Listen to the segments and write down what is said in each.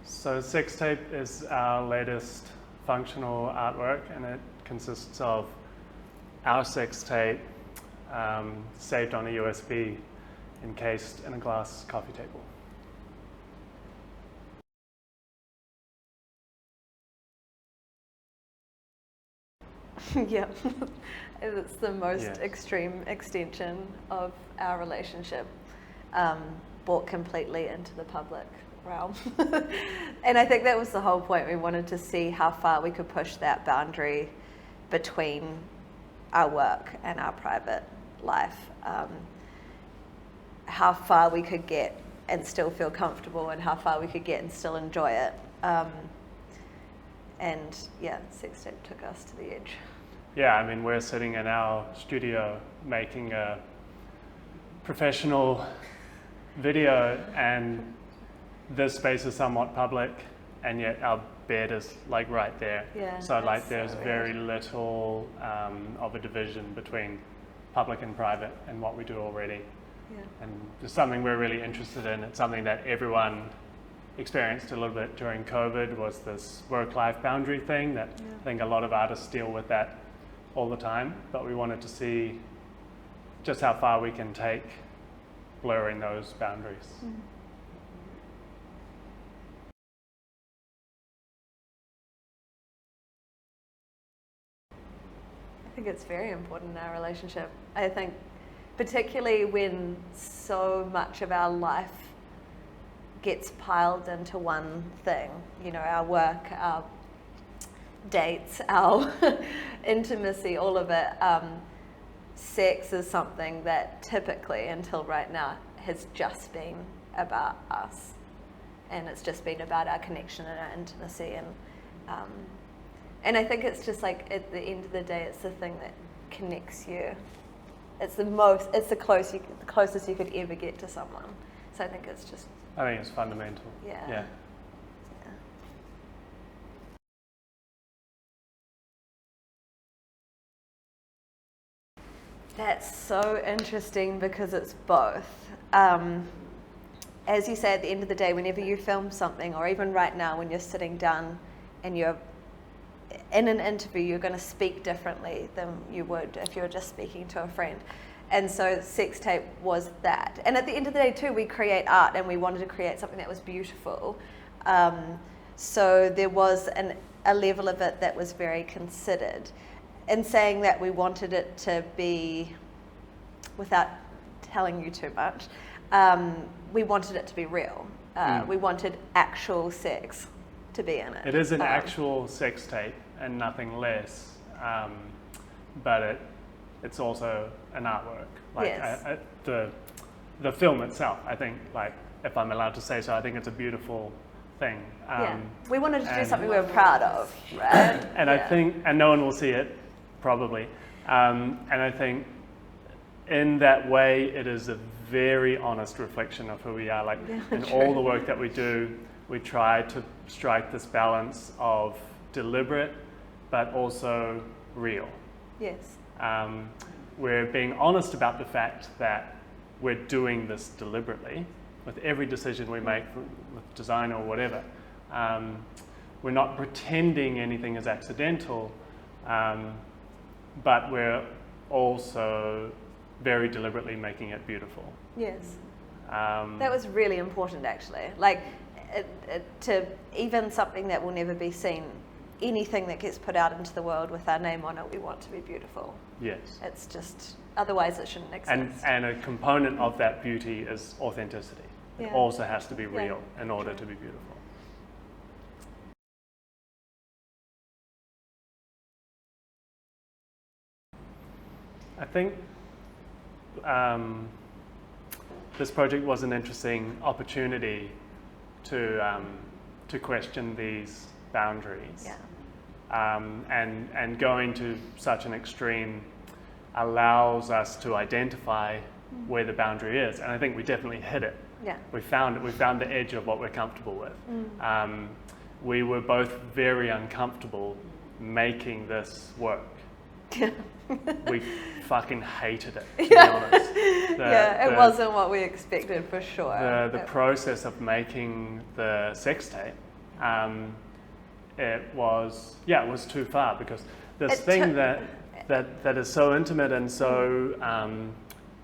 So Sex Tape is our latest functional artwork, and it consists of our sex tape saved on a USB encased in a glass coffee table. Yeah, it's the most extreme extension of our relationship, brought completely into the public realm. And I think that was the whole point. We wanted to see how far we could push that boundary between our work and our private life, how far we could get and still feel comfortable, and how far we could get and still enjoy it. And yeah, Sex Tape took us to the edge. Yeah, I mean, we're sitting in our studio making a professional video, and this space is somewhat public, and yet our bed is like right there. Yeah, so like there's so very little of a division between public and private and what we do already. Yeah. And it's something we're really interested in. It's something that everyone experienced a little bit during COVID, was this work-life boundary thing that I think a lot of artists deal with that all the time, but we wanted to see just how far we can take blurring those boundaries. I think it's very important in our relationship. I think particularly when so much of our life gets piled into one thing, you know, our work, our dates, our intimacy, all of it. Sex is something that typically, until right now, has just been about us, and it's just been about our connection and our intimacy, and I think it's just like, at the end of the day, it's the thing that connects you. It's the closest you could ever get to someone. So I think it's fundamental. Yeah. That's so interesting, because it's both. As you say, at the end of the day, whenever you film something, or even right now when you're sitting down and you're in an interview, you're going to speak differently than you would if you were just speaking to a friend. And so Sex Tape was that. And at the end of the day too, we create art, and we wanted to create something that was beautiful. So there was a level of it that was very considered. In saying that, we wanted it to be, without telling you too much, we wanted it to be real. We wanted actual sex to be in it. It is an actual sex tape and nothing less, but it's also an artwork. Like yes. The film itself, I think, like, if I'm allowed to say so, I think it's a beautiful thing. We wanted to do something we were proud of, right? And I think, and no one will see it, probably. And I think in that way, it is a very honest reflection of who we are. Like in all the work that we do, we try to strike this balance of deliberate, but also real. Yes. We're being honest about the fact that we're doing this deliberately with every decision we make with design or whatever. We're not pretending anything is accidental, but we're also very deliberately making it beautiful. Yes. That was really important, actually. Like, to even something that will never be seen, anything that gets put out into the world with our name on it, we want to be beautiful. Yes. It's just, otherwise it shouldn't exist. And a component of that beauty is authenticity. It also has to be real in order to be beautiful. I think this project was an interesting opportunity to question these boundaries. Yeah. And going to such an extreme allows us to identify where the boundary is, and I think we definitely hit it. Yeah. We found the edge of what we're comfortable with. We were both very uncomfortable making this work. We fucking hated it, to be honest. It wasn't what we expected, for sure. The process of making the sex tape it was too far, because this thing that is so intimate and so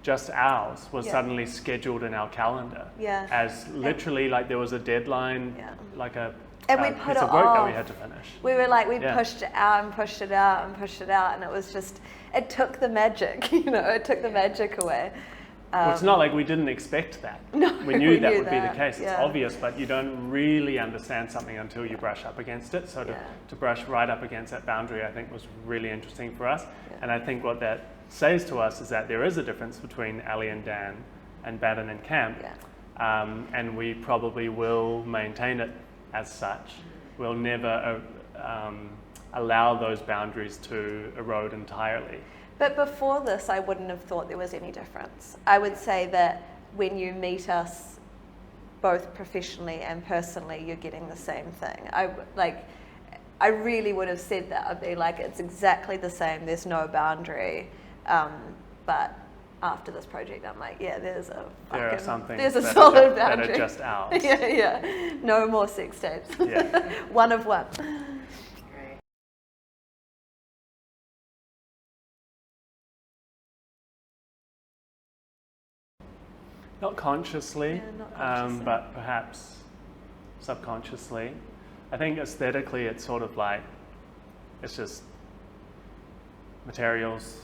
just ours was suddenly scheduled in our calendar as literally like there was a deadline, like a and we put piece it of work off. that we had to finish. We were like, pushed it out and pushed it out and pushed it out, and it was just, it took the magic, it took the magic away. Well, it's not like we didn't expect that. No, we knew that would be the case. It's yeah. obvious, but you don't really understand something until you brush up against it. So to brush right up against that boundary, I think was really interesting for us. Yeah. And I think what that says to us is that there is a difference between Ali and Dan and Batten and Kamp. Yeah. And we probably will maintain it as such. We'll never allow those boundaries to erode entirely. But before this, I wouldn't have thought there was any difference. I would say that when you meet us, both professionally and personally, you're getting the same thing. I really would have said that. I'd be like, it's exactly the same. There's no boundary. But after this project, I'm like, there's a solid boundary. That are just ours. Yeah. No more sex tapes. Yeah. One of one. Not consciously, not consciously. but perhaps subconsciously. I think aesthetically it's sort of like, it's just materials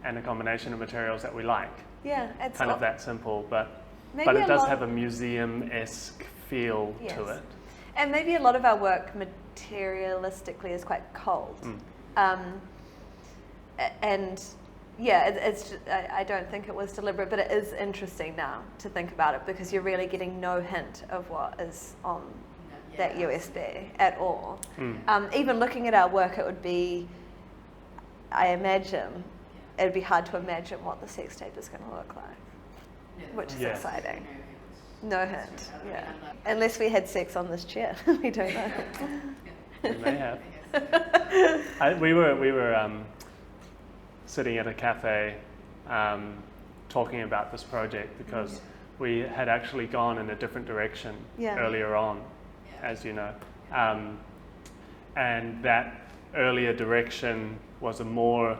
and a combination of materials that we like. Yeah, it's kind of that simple, but maybe it does have a museum-esque feel to it. And maybe a lot of our work materialistically is quite cold. And it's I don't think it was deliberate, but it is interesting now to think about it, because you're really getting no hint of what is on that USB at all. Even looking at our work, it would be, I imagine, it'd be hard to imagine what the sex tape is going to look like, which is exciting. No hint, unless we had sex on this chair. We don't know. We may have. We were sitting at a cafe talking about this project, because we had actually gone in a different direction earlier on, as you know. And that earlier direction was more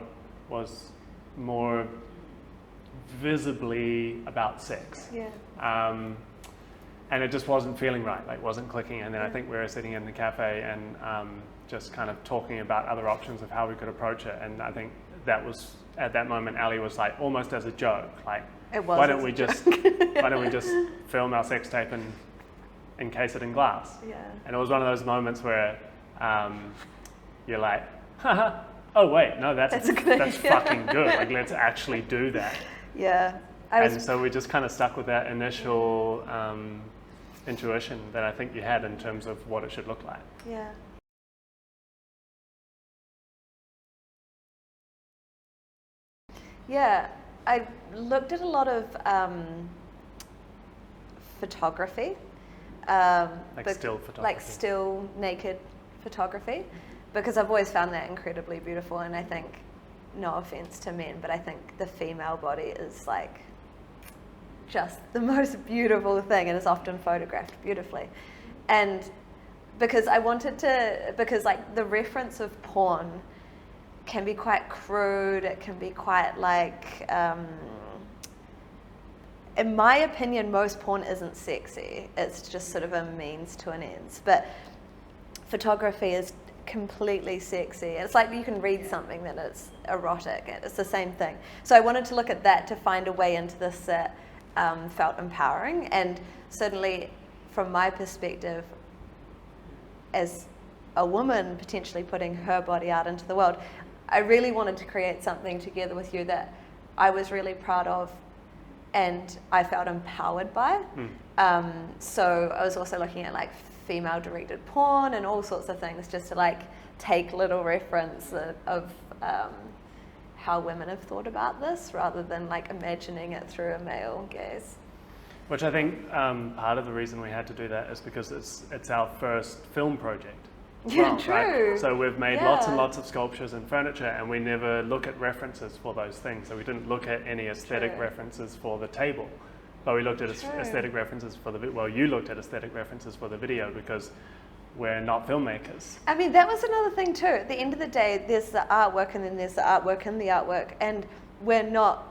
visibly about sex. And it just wasn't feeling right, like wasn't clicking. And then I think we were sitting in the cafe and just kind of talking about other options of how we could approach it. And I think that was, at that moment, Ali was like, almost as a joke, like, why don't we just film our sex tape and encase it in glass? And it was one of those moments where you're like, haha, oh wait, no, that's fucking good. Like, let's actually do that. And so we just kind of stuck with that initial intuition that I think you had in terms of what it should look like. I looked at a lot of photography. Still photography. Like still naked photography, because I've always found that incredibly beautiful. And I think, no offense to men, but I think the female body is like just the most beautiful thing, and it's often photographed beautifully. And because like the reference of porn can be quite crude, it can be quite like, in my opinion, most porn isn't sexy. It's just sort of a means to an end. But photography is completely sexy. It's like you can read something that it's erotic. It's the same thing. So I wanted to look at that to find a way into this that felt empowering. And certainly from my perspective, as a woman potentially putting her body out into the world, I really wanted to create something together with you that I was really proud of and I felt empowered by. So I was also looking at like female directed porn and all sorts of things, just to like take little reference of how women have thought about this, rather than like imagining it through a male gaze. Which I think part of the reason we had to do that is because it's our first film project. True. Right? So we've made lots and lots of sculptures and furniture, and we never look at references for those things. So we didn't look at any aesthetic references for the table, but we looked at aesthetic references for the you looked at aesthetic references for the video, because we're not filmmakers. I mean, that was another thing too. At the end of the day, there's the artwork and then there's the artwork and the artwork, and we're not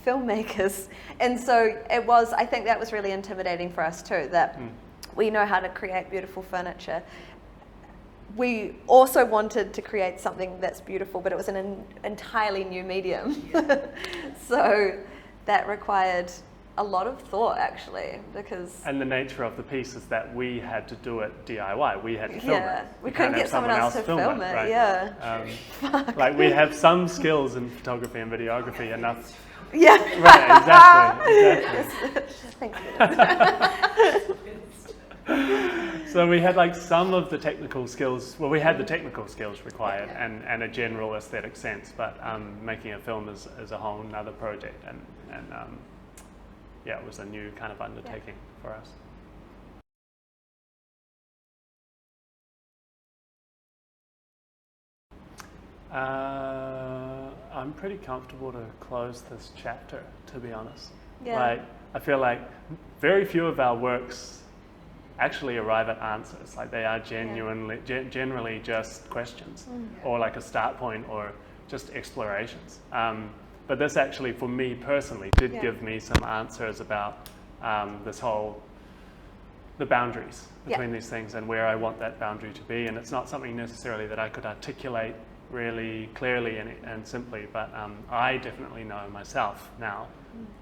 filmmakers. And so it was, I think that was really intimidating for us too, that we know how to create beautiful furniture. We also wanted to create something that's beautiful, but it was an entirely new medium. So that required a lot of thought, actually, because... And the nature of the piece is that we had to do it DIY. We had to film it. We couldn't get someone else to film it, right? yeah. Like, we have some skills in photography and videography, enough. Yeah. Right, exactly. Thank you. So we had like some of the technical skills, well, we had the technical skills required and a general aesthetic sense, but making a film is a whole nother project, and yeah, it was a new kind of undertaking for us. I'm pretty comfortable to close this chapter, to be honest. Yeah. Like, I feel like very few of our works actually arrive at answers. Like, they are generally just questions, or like a start point, or just explorations. But this actually, for me personally, did give me some answers about the boundaries between these things and where I want that boundary to be. And it's not something necessarily that I could articulate really clearly and simply, but I definitely know myself now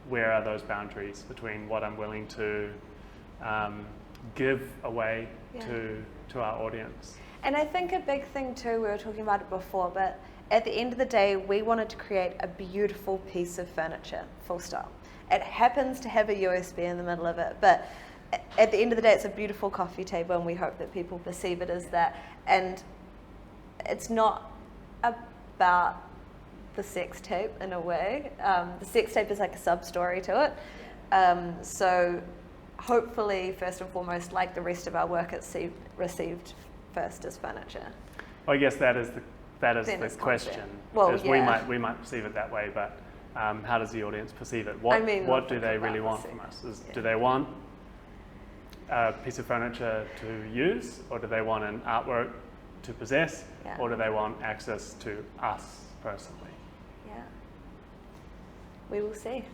where are those boundaries between what I'm willing to give away to our audience. And I think a big thing too, we were talking about it before, but at the end of the day, we wanted to create a beautiful piece of furniture, full stop. It happens to have a USB in the middle of it, but at the end of the day, it's a beautiful coffee table, and we hope that people perceive it as that. And it's not about the sex tape in a way. The sex tape is like a sub-story to it. So hopefully, first and foremost, like the rest of our work, it's received first as furniture. Well, I guess that is the question. Well, is we might perceive it that way, but how does the audience perceive it? What do they really want from us? Do they want a piece of furniture to use, or do they want an artwork to possess, or do they want access to us personally? Yeah. We will see.